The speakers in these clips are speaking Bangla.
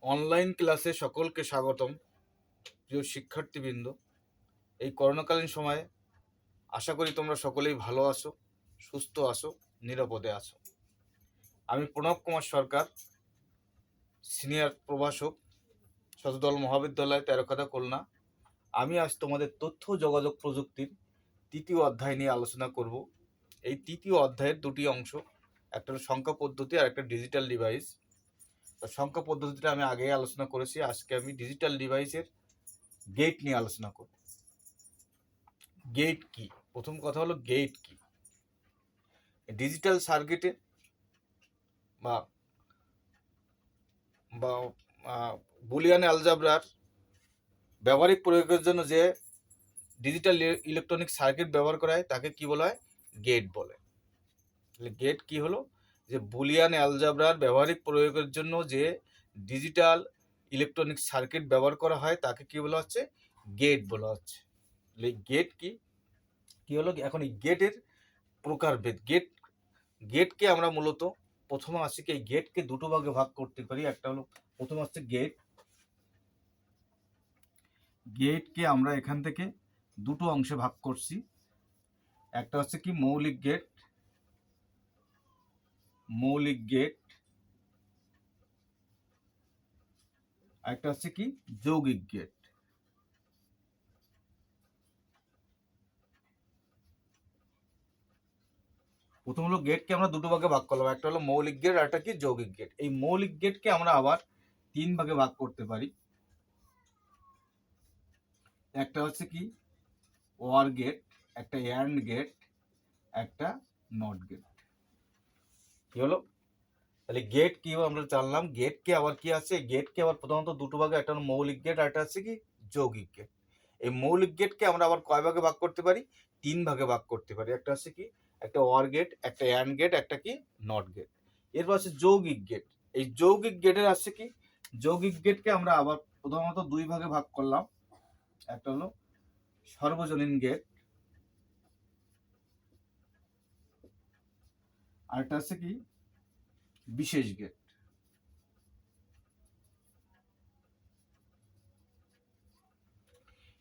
অনলাইন ক্লাসে সকলকে স্বাগতম। প্রিয় শিক্ষার্থীবৃন্দ, এই করোনাকালীন সময়ে আশা করি তোমরা সকলেই ভালো আছো, সুস্থ আছো, নিরাপদে আছো। আমি প্রণব কুমার সরকার, সিনিয়র প্রভাষক, শতদল মহাবিদ্যালয় তেরোখাদা খুলনা। আমি আজ তোমাদের তথ্য যোগাযোগ প্রযুক্তির তৃতীয় অধ্যায় নিয়ে আলোচনা করব। এই তৃতীয় অধ্যায়ের দুটি অংশ, একটা হলো সংখ্যা পদ্ধতি আর একটা ডিজিটাল ডিভাইস। সংখ্যা পদ্ধতিটা আমি আগেই আলোচনা করেছি, আজকে আমি ডিজিটাল ডিভাইসের গেট নিয়ে আলোচনা করব। গেট কি? প্রথম কথা হলো গেট কি। ডিজিটাল সার্কিটে বা বা বুলিয়ান অ্যালজাবরার ব্যবহারিক প্রয়োগের জন্য যে ডিজিটাল ইলেকট্রনিক সার্কিট ব্যবহার করা হয় তাকে কি বলা হয়? গেট বলে। গেট কি হলো? যে বুলিয়ান অ্যালজাবরার ব্যবহারিক প্রয়োগের জন্য যে ডিজিটাল ইলেকট্রনিক সার্কিট ব্যবহার করা হয় তাকে কি বলা হচ্ছে? গেট বলা হচ্ছে। গেট কি হলো? এখন এই গেটের প্রকারভেদ। গেটকে আমরা মূলত প্রথমে আসছে কি, এই গেটকে দুটো ভাগে ভাগ করতে পারি। একটা হলো প্রথম আসছে গেটকে আমরা এখান থেকে দুটো অংশে ভাগ করছি। একটা হচ্ছে কি মৌলিক গেট, একটা হচ্ছে কি যৌগিক গেট। প্রথম হলো গেটকে আমরা দুটো ভাগে ভাগ করলাম, একটা হলো মৌলিক গেট আর একটা কি যৌগিক গেট। এই মৌলিক গেটকে আমরা আবার তিন ভাগে ভাগ করতে পারি। একটা হচ্ছে কি ওয়ার গেট, একটা অ্যান্ড গেট, একটা নট গেট। কি হলো? তাহলে গেট কি আমরা জানলাম। গেটকে আবার কি আছে? গেটকে আবার প্রথমত দুটো ভাগে, একটা হলো মৌলিক গেট আর একটা আছে কি যৌগিক গেট। এই মৌলিক গেটকে আমরা আবার কয় ভাগে ভাগ করতে পারি? তিন ভাগে ভাগ করতে পারি। একটা আছে কি একটা ওয়ার গেট, একটা অ্যান্ড গেট, একটা কি নট গেট। এরপর আছে যৌগিক গেট। এই যৌগিক গেটের আছে কি যৌগিক গেটকে আমরা আবার প্রথমত দুই ভাগে ভাগ করলাম। একটা হলো সর্বজনীন গেট, আর একটা আছে কি বিশেষ গেট।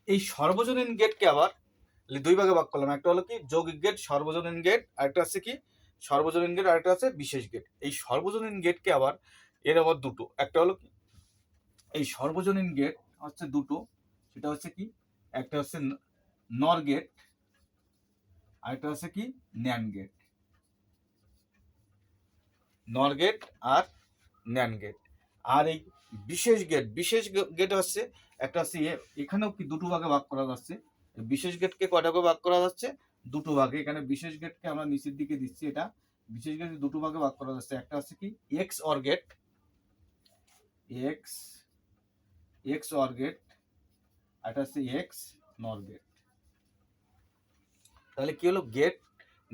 এই সর্বজনীন গেটকে আবার দুই ভাগে ভাগ করলাম। একটা হলো কি যৌগিক গেট, সর্বজনীন গেট, আর একটা আছে কি সর্বজনীন গেট, আর একটা আছে বিশেষ গেট। এই সর্বজনীন গেটকে আবার এর আবার দুটো, একটা হলো কি এই সর্বজনীন গেট হচ্ছে দুটো, সেটা হচ্ছে কি একটা হচ্ছে নর গেট, আর একটা হচ্ছে কি ন্যান গেট। নর গেট আর ন্যান গেট। আর এই বিশেষ গেট হচ্ছে একটা হচ্ছে এখানেও কি দুটো ভাগে ভাগ করা যাচ্ছে। বিশেষ গেটকে কয়টা ভাগে ভাগ করা যাচ্ছে? দুটো ভাগে। এখানে বিশেষ গেটকে আমরা নিচের দিকে দিচ্ছি। এটা বিশেষ গেট দুটো ভাগে ভাগ করা যাচ্ছে। একটা হচ্ছে কি X or gate, X or gate, আর একটা হচ্ছে এক্স নর গেট। তাহলে কি হলো?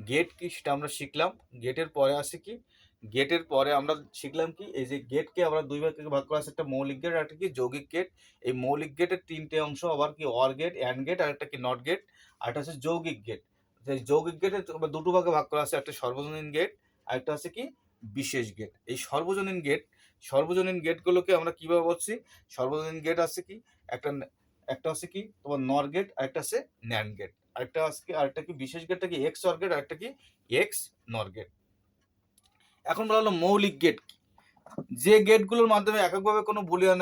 গেট কি সেটা আমরা শিখলাম। গেটের পরে আসে কি গেটের পরে আমরা শিখলাম কি এই যে গেটকে আমরা দুই ভাগে ভাগ করা আছে, একটা মৌলিক গেট আর একটা কি যৌগিক গেট। এই মৌলিক গেটের তিনটে অংশ, আবার কি অর গেট, অ্যান্ড গেট, আর একটা কি নট গেট, আর একটা হচ্ছে যৌগিক গেট। এই যৌগিক গেটের দুটো ভাগে ভাগ করা আছে, একটা সর্বজনীন গেট আর একটা হচ্ছে কি বিশেষ গেট। এই সর্বজনীন গেটগুলোকে আমরা কিভাবে বলছি? সর্বজনীন গেট আছে কি একটা হচ্ছে কি তোমার নর গেট, আর একটা আছে ন্যান্ড গেট, আরেকটা কি বিশেষ গেটটা কি এক্স অর গেট, আর একটা কি এক্স নর গেট। এখন বলা হলো মৌলিক গেট কি? যে গেটগুলোর মাধ্যমে এককভাবে কোনো বুলিয়ান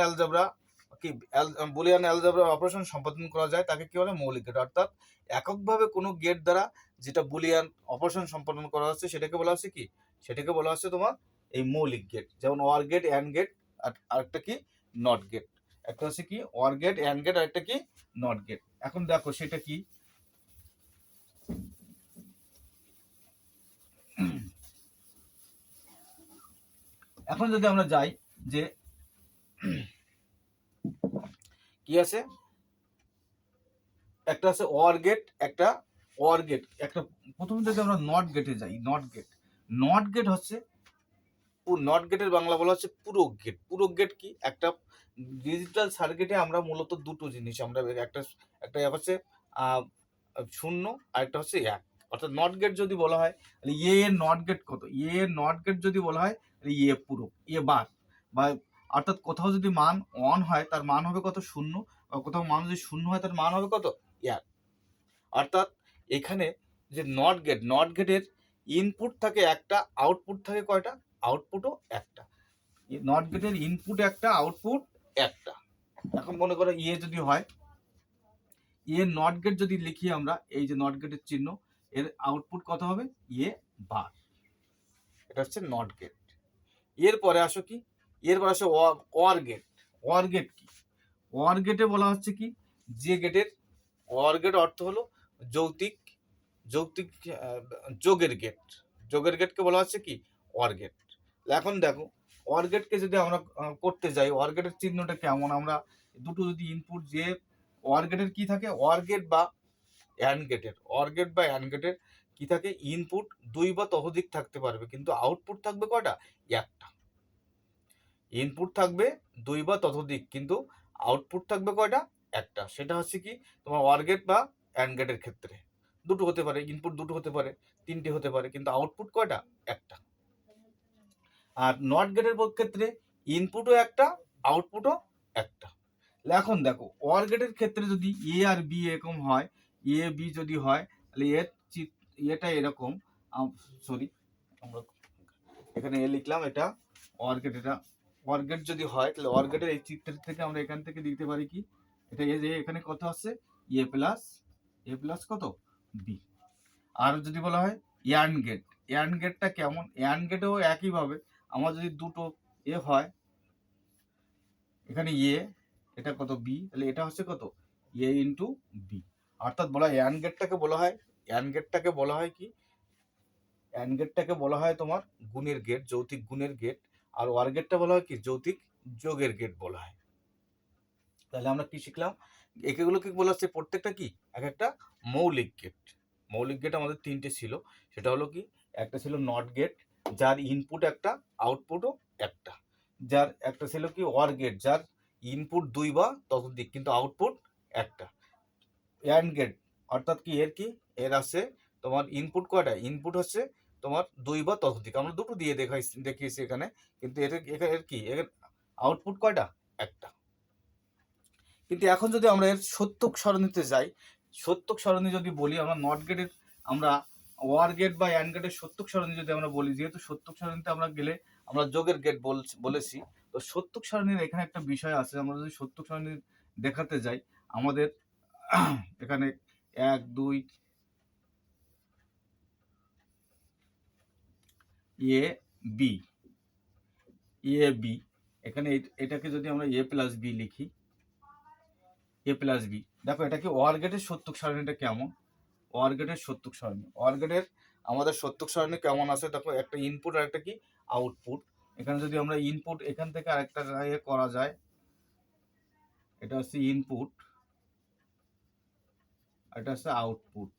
অ্যালজেব্রা অপারেশন সম্পাদন করা যায় তাকে কি বলে? মৌলিক গেট। অর্থাৎ এককভাবে কোনো গেট দ্বারা যেটা বুলিয়ান অপারেশন সম্পাদন করা হচ্ছে সেটাকে বলা হচ্ছে কি? সেটাকে বলা হচ্ছে তোমার এই মৌলিক গেট। যেমন ওয়ার গেট, অ্যান্ড গেট, আর একটা কি নট গেট। একটা হচ্ছে কি ওয়ার গেট, অ্যান্ড গেট, আর একটা কি নট গেট। এখন দেখো সেটা কি। এখন যদি আমরা যাই যে কি আছে, একটা আছে ওয়ার গেট, একটা প্রথমে যদি আমরা নট গেটে যাই, নট গেট হচ্ছে নট গেটের বাংলা বলা হচ্ছে পূরক গেট। পূরক গেট কি? একটা ডিজিটাল সার্কিটে আমরা মূলত দুটো জিনিস আমরা একটা হচ্ছে শূন্য, আর একটা হচ্ছে এক। অর্থাৎ নট গেট যদি বলা হয় এর নট গেট কত? এর নট গেট যদি বলা হয় এ পূরক, এ বার, বা অর্থাৎ কোথাও যদি মান 1 হয় তার মান হবে কত 0, আর কোথাও মান যদি 0 হয় তার মান হবে কত 1। অর্থাৎ এখানে যে নট গেটের ইনপুট থাকে একটা, আউটপুট থাকে কয়টা, আউটপুটও একটা। নট গেটের ইনপুট একটা, আউটপুট একটা। এখন মনে করো ইয়ে যদি হয়, ইয়ে নট গেট যদি লিখি আমরা, এই যে নট গেটের চিহ্ন, এর আউটপুট কত হবে ইয়ে বার। এটা হচ্ছে নট গেট। এরপরে আসো কি, এরপরে আসো ওয়ার গেট। ওয়ার গেট কি, ওয়ার গেটে বলা হচ্ছে কি, যে গেটের, ওয়ার গেট অর্থ হলো যৌক্তিক যোগের গেট। যোগের গেটকে বলা হচ্ছে কি ওয়ার গেট। এখন দেখো ওয়ার গেটকে যদি আমরা করতে যাই, ওয়ার গেটের চিহ্নটা কেমন, আমরা দুটো যদি ইনপুট, যে ওয়ার গেটের কি থাকে, ওয়ার গেট বা অ্যান্ড গেটের, ওয়ার গেট বা অ্যান্ড গেটের কি থাকে, ইনপুট 2 বা ততোধিক থাকতে পারবে, কিন্তু আউটপুট থাকবে কয়টা, একটা। ইনপুট থাকবে 2 বা ততোধিক, কিন্তু আউটপুট থাকবে কয়টা, একটা। সেটা হচ্ছে কি তোমার ওয়ার গেট বা অ্যান্ড গেটের ক্ষেত্রে দুটো হতে পারে, ইনপুট দুটো হতে পারে, 3টে হতে পারে, কিন্তু আউটপুট কয়টা, একটা। আর নট গেটের ক্ষেত্রে ইনপুটও একটা, আউটপুটও একটা। এখন দেখো ওয়ার গেটের ক্ষেত্রে যদি এ আর বি এরকম হয়, এ বি যদি হয়, তাহলে এটা এরকম, সরি আমরা এখানে এ লিখলাম, এটা ওয়ার গেট। এটা ওয়ার গেট যদি হয়, তাহলে ওয়ার গেটের এই চিত্রের থেকে আমরা এখান থেকে লিখতে পারি কি, এটা এই যে এখানে কত আছে এ প্লাস কত বি। আর যদি বলা হয় অ্যান্ড গেট, অ্যান্ড গেটটা কেমন, অ্যান্ড গেটেও একইভাবে আমার যদি দুটো এ হয়, এখানে এটা কত বি, তাহলে এটা হচ্ছে কত এ ইন্টু বি। অর্থাৎ বলা হয় অ্যান্ড গেটটাকে বলা হয়, অ্যান্ড গেটটাকে বলা হয় কি, অ্যান্ড গেটটাকে বলা হয় তোমার গুণের গেট, যৌতিক গুণের গেট। আর ওয়ার গেটটা বলা হয় কি যৌতিক যোগের গেট বলা হয়। তাহলে আমরা কি শিখলাম, এগুলোকে বলা হচ্ছে প্রত্যেকটা কি এক একটা মৌলিক গেট। মৌলিক গেট আমাদের 3টে ছিল, সেটা হলো কি, একটা ছিল নট গেট, যার ইনপুট একটা, আউটপুটও একটা। যার একটা ছিল কি ওয়ার গেট, যার ইনপুট 2 বা ততোধিক, কিন্তু আউটপুট একটা। অ্যান্ড গেট অর্থাৎ কি, এর আছে তোমার ইনপুট কয়টা, ইনপুট হচ্ছে তোমার 2 বা ততোধিক, আমরা দুটো দিয়ে দেখিয়েছি এখানে, কিন্তু এর কি, এর আউটপুট কয়টা, একটা। কিন্তু এখন যদি আমরা এর সত্যক সারণীতে যাই, সত্যক সারণী যদি বলি আমরা, নট গেটের, আমরা ওয়ার গেট বা অ্যান্ড গেটের সত্যক সারণী যদি আমরা বলি, যেহেতু সত্যক সারণীতে আমরা গেলে আমরা যোগের গেট বলেছি, তো সত্যক সারণীর এখানে একটা বিষয় আছে। আমরা যদি সত্যক সারণী দেখাতে যাই, আমাদের এখানে 1 2 এ বি, এখানে এটাকে যদি আমরা এ প্লাস বি লিখি, এ প্লাস বি, দেখো এটা কি ওয়ার গেটের সত্যক সারণীটা কেমন, ওয়ার গেটের সত্যক সারণী, ওয়ার গেটের আমাদের সত্যক সারণী কেমন আছে, দেখো একটা ইনপুট আর একটা কি আউটপুট। এখানে যদি আমরা ইনপুট এখান থেকে আরেকটা করা যায়, এটা হচ্ছে ইনপুট, এটা হচ্ছে আউটপুট।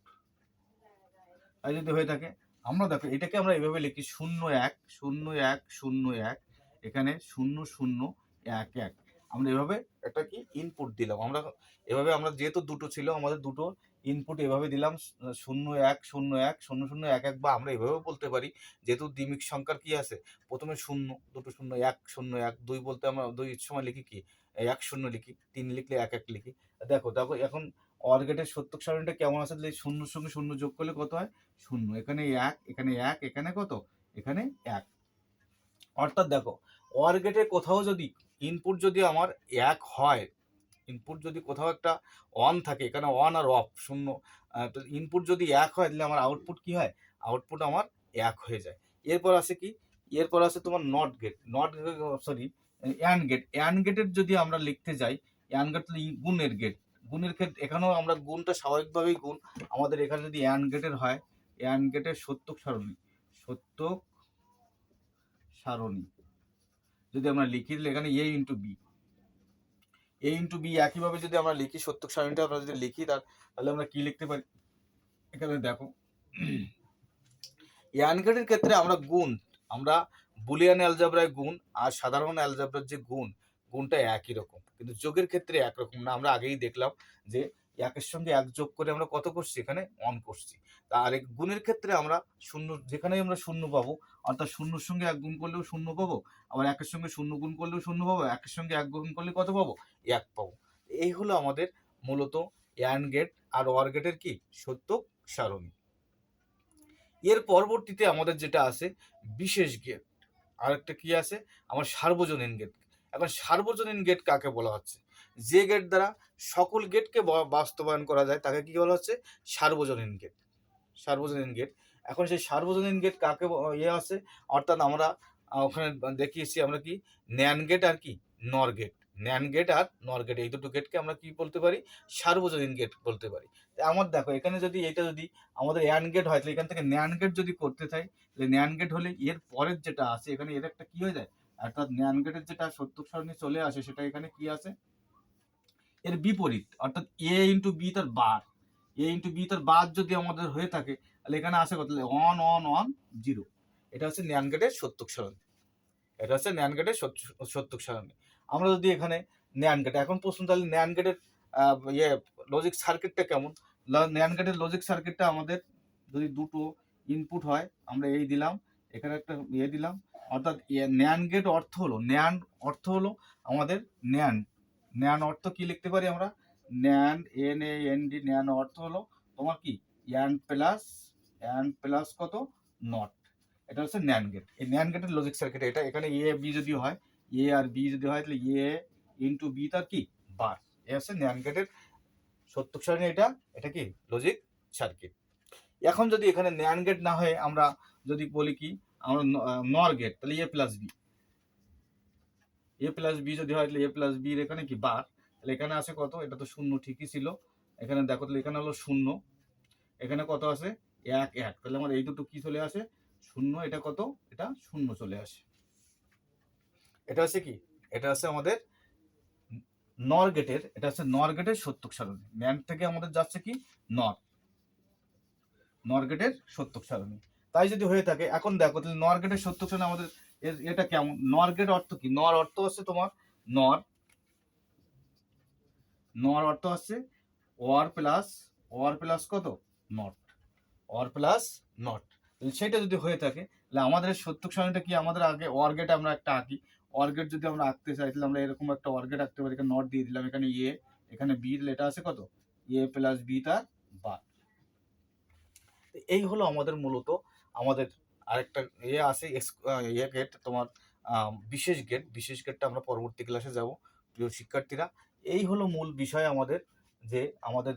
আর যদি হয়ে থাকে, আমরা দেখো এটাকে আমরা এভাবে লিখি 0 1 0 1 0 1, এখানে 0 0 1 1, আমরা এভাবে একটা কি ইনপুট দিলাম। আমরা এভাবে, আমরা যেহেতু দুটো ছিল, আমাদের দুটো ইনপুট এভাবে দিলাম 0 1 0 1 0 0 1 1, বা আমরা এভাবে বলতে পারি, যেহেতু দ্বিমিক সংখ্যার কি আছে, প্রথমে 0, দুটো 0 1 0 1, 2 বলতে আমরা 2 সময় লিখি কি 1 0 লিখি, 3 লিখলে 1 1 লিখি। দেখো দেখো এখন OR গেটের সত্যক সারণীটা কেমন আছে, যে 0 সঙ্গে 0 যোগ করলে কত হয় 0, এখানে 1, এখানে 1, এখানে কত, এখানে 1। অর্থাৎ দেখো OR গেটের কোথাও যদি ইনপুট যদি আমার 1 হয়, ইনপুট যদি কোথাও একটা অন থাকে, এখানে অন আর অফ 0, তো ইনপুট যদি 1 হয়, তাহলে আমার আউটপুট কি হয়, আউটপুট আমার 1 হয়ে যায়। এরপর আছে কি, এরপর আছে তোমার not gate, sorry and gate. And গেটের যদি আমরা লিখতে যাই, অ্যান্ড গেট গুণের গেট, গুণের ক্ষেত্রে এখানেও আমরা গুণটা স্বাভাবিকভাবেই গুণ, আমাদের এখানে যদি অ্যান্ড গেটের হয়, অ্যান্ড গেটের সত্যক সারণী যদি আমরা লিখি, তাহলে এখানে এ ইন্টু বি, একইভাবে যদি আমরা লিখি সত্যক সারণীটা আমরা যদি লিখি, তাহলে আমরা কি লিখতে পারি, এখানে দেখো অ্যান্ড গেটের ক্ষেত্রে আমরা আমরা বুলিয়ান অ্যালজেব্রায় গুণ আর সাধারণ অ্যালজেব্রার যে গুণটা একই রকম, কিন্তু যোগের ক্ষেত্রে একরকম না। আমরা আগেই দেখলাম যে 1 এর সঙ্গে 1 যোগ করে আমরা কত করছি, এখানে অন করছি। আর গুণের ক্ষেত্রে আমরা 0, যেখানেই আমরা 0 পাবো, অর্থাৎ শূন্যর সঙ্গে 1 গুণ করলেও 0 পাবো, আবার 1 এর সঙ্গে 0 গুণ করলেও 0 পাবো, 1 এর সঙ্গে 1 গুণ করলে কত পাবো? 1 পাবো। এই হলো আমাদের মূলত AND গেট আর OR গেটের কি সত্যক সারণী। এর পরবর্তীতে আমাদের যেটা আছে বিশেষ গেট, আরেকটা কি আছে আমার সার্বজনীন গেট। এখন সার্বজনীন গেট কাকে বলা হচ্ছে? যে গেট দ্বারা সকল গেটকে বাস্তবায়ন করা যায় তাকে কি বলা হচ্ছে? সার্বজনীন গেট। সার্বজনীন গেট। এখন সেই সার্বজনীন গেট কাকে আছে, অর্থাৎ আমরা ওখানে দেখিয়েছি আমরা কি ন্যান গেট আর কি নর গেট। ন্যান গেট আর নর গেট এই দুটো গেটকে আমরা কি বলতে পারি? সার্বজনীন গেট বলতে পারি। আমার দেখো এখানে যদি এটা যদি আমাদের অ্যান গেট হয় তাহলে এখান থেকে ন্যান গেট যদি করতে চাই তাহলে ন্যান গেট হলে এর পরের যেটা আছে এখানে এর একটা কি হয়ে যায়, অর্থাৎ ন্যান গেটের যেটা সত্যক সারণী চলে আসে সেটা এখানে কি আছে এর বিপরীত, অর্থাৎ এ ইন্টু বি তার বার, এ ইন্টু বি তার বার যদি আমাদের হয়ে থাকে তাহলে এখানে আসে কত? 1 1 1 0। এটা হচ্ছে ন্যান গেটের সত্যক সারণী। এটা হচ্ছে ন্যান গেটের সত্যক সারণী। আমরা যদি এখানে ন্যান গেট, এখন প্রশ্ন তাহলে ন্যান গেটের লজিক সার্কিটটা কেমন? ন্যান গেটের লজিক সার্কিটটা আমাদের যদি দুটো ইনপুট হয় আমরা এই দিলাম, এখানে একটা দিলাম, অর্থাৎ ন্যান গেট অর্থ হলো আমাদের ন্যান। ন্যান অর্থ কি লিখতে পারি আমরা? ন্যান NAND ন্যান অর্থ হলো তোমার কি অ্যান্ড প্লাস কত নট। এটা হচ্ছে ন্যান গেট। এই ন্যান গেটের লজিক সার্কিট এটা। এখানে এ বি যদি হয়, এ আর বি যদি হয় তাহলে এ ইন্টু বি তার কি বার। এ হচ্ছে ন্যান গেটের সত্যক সারণী। এটা কি লজিক সার্কিট। এখন যদি এখানে ন্যান গেট না হয়ে আমরা যদি বলি কি আমরা নর গেট, তাহলে এ প্লাস বি যদি হয় তাহলে এ প্লাস বি এখানে কি বার, তাহলে এখানে আছে কত? এটা তো 0 ঠিকই ছিল। এখানে দেখো তাহলে এখানে হলো 0, এখানে কত আছে 1 1, তাহলে আমার এই দুটো কি চলে আসে 0, এটা কত? এটা 0 চলে আসে। এটা হচ্ছে কি? এটা হচ্ছে আমাদের নর গেটের, এটা হচ্ছে নর গেটের সত্যক সারণী। ন্যান থেকে আমাদের যাচ্ছে কি নর গেটের সত্যক সারণী। তাই যদি হয়ে থাকে, এখন দেখো তাহলে নর গেটের সত্যক সারণী আমাদের এটা কেমন? নর গেট অর্থ কি? নর অর্থ হচ্ছে তোমার নর অর্থ হচ্ছে ওয়ার প্লাস কত নট, ওয়ার প্লাস নট। সেটা যদি হয়ে থাকে তাহলে আমাদের সত্যক সারণীটা কি? আমাদের আগে ওয়ার গেট আমরা একটা আঁকি। ওয়ার গেট যদি আমরা আঁকতে চাই তাহলে আমরা এরকম একটা ওয়ার গেট আঁকতে পারি। এখানে নট দিয়ে দিলাম, এখানে এ, এখানে বি, এটা আছে কত এ প্লাস বি তার বার। এই হলো আমাদের মূলত আমাদের আরেকটা আছে গেট তোমার বিশেষ গেটটা আমরা পরবর্তী ক্লাসে যাব। প্রিয় শিক্ষার্থীরা, এই হলো মূল বিষয় আমাদের, যে আমাদের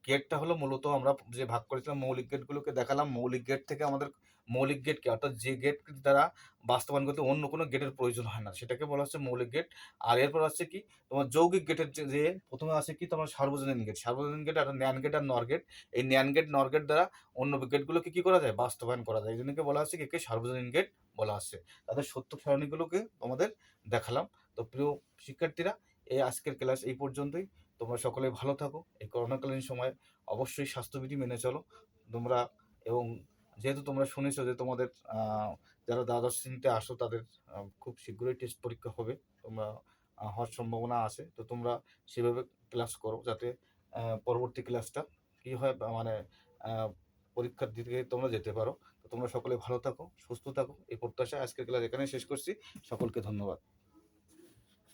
গেটটা হলো মূলত আমরা যে ভাগ করেছিলাম মৌলিক গেটগুলোকে দেখালাম। মৌলিক গেট থেকে আমাদের মৌলিক গেট কি, অর্থাৎ যে গেট দ্বারা বাস্তবায়ন করতে অন্য কোনো গেটের প্রয়োজন হয় না সেটাকে বলা হচ্ছে মৌলিক গেট। আর এরপর হচ্ছে কি তোমার যৌগিক গেটের যে প্রথমে আছে কি তোমার সার্বজনীন গেট আর ন্যান গেট আর নর গেট। এই ন্যান গেট নর গেট দ্বারা অন্য গেটগুলোকে কি করা যায়? বাস্তবায়ন করা যায়। এই জন্য বলা হচ্ছে কে সার্বজনীন গেট বলা হচ্ছে। তাদের সত্যক সারণীগুলোকে তোমাদের দেখালাম। তো প্রিয় শিক্ষার্থীরা, এই আজকের ক্লাস এই পর্যন্তই। তোমরা সকলে ভালো থাকো। এই করোনাকালীন সময়ে অবশ্যই স্বাস্থ্যবিধি মেনে চলো তোমরা। এবং যেহেতু তোমরা শুনেছো যে তোমাদের যারা দ্বাদশ শ্রেণীতে আসো তাদের খুব শীঘ্রই টেস্ট পরীক্ষা হবে, তোমরা হওয়ার সম্ভাবনা আছে। তো তোমরা সেভাবে ক্লাস করো যাতে পরবর্তী ক্লাসটা কি হয় মানে পরীক্ষার দিকে তোমরা যেতে পারো। তো তোমরা সকলে ভালো থাকো, সুস্থ থাকো, এই প্রত্যাশায় আজকের ক্লাস এখানে শেষ করছি। সকলকে ধন্যবাদ।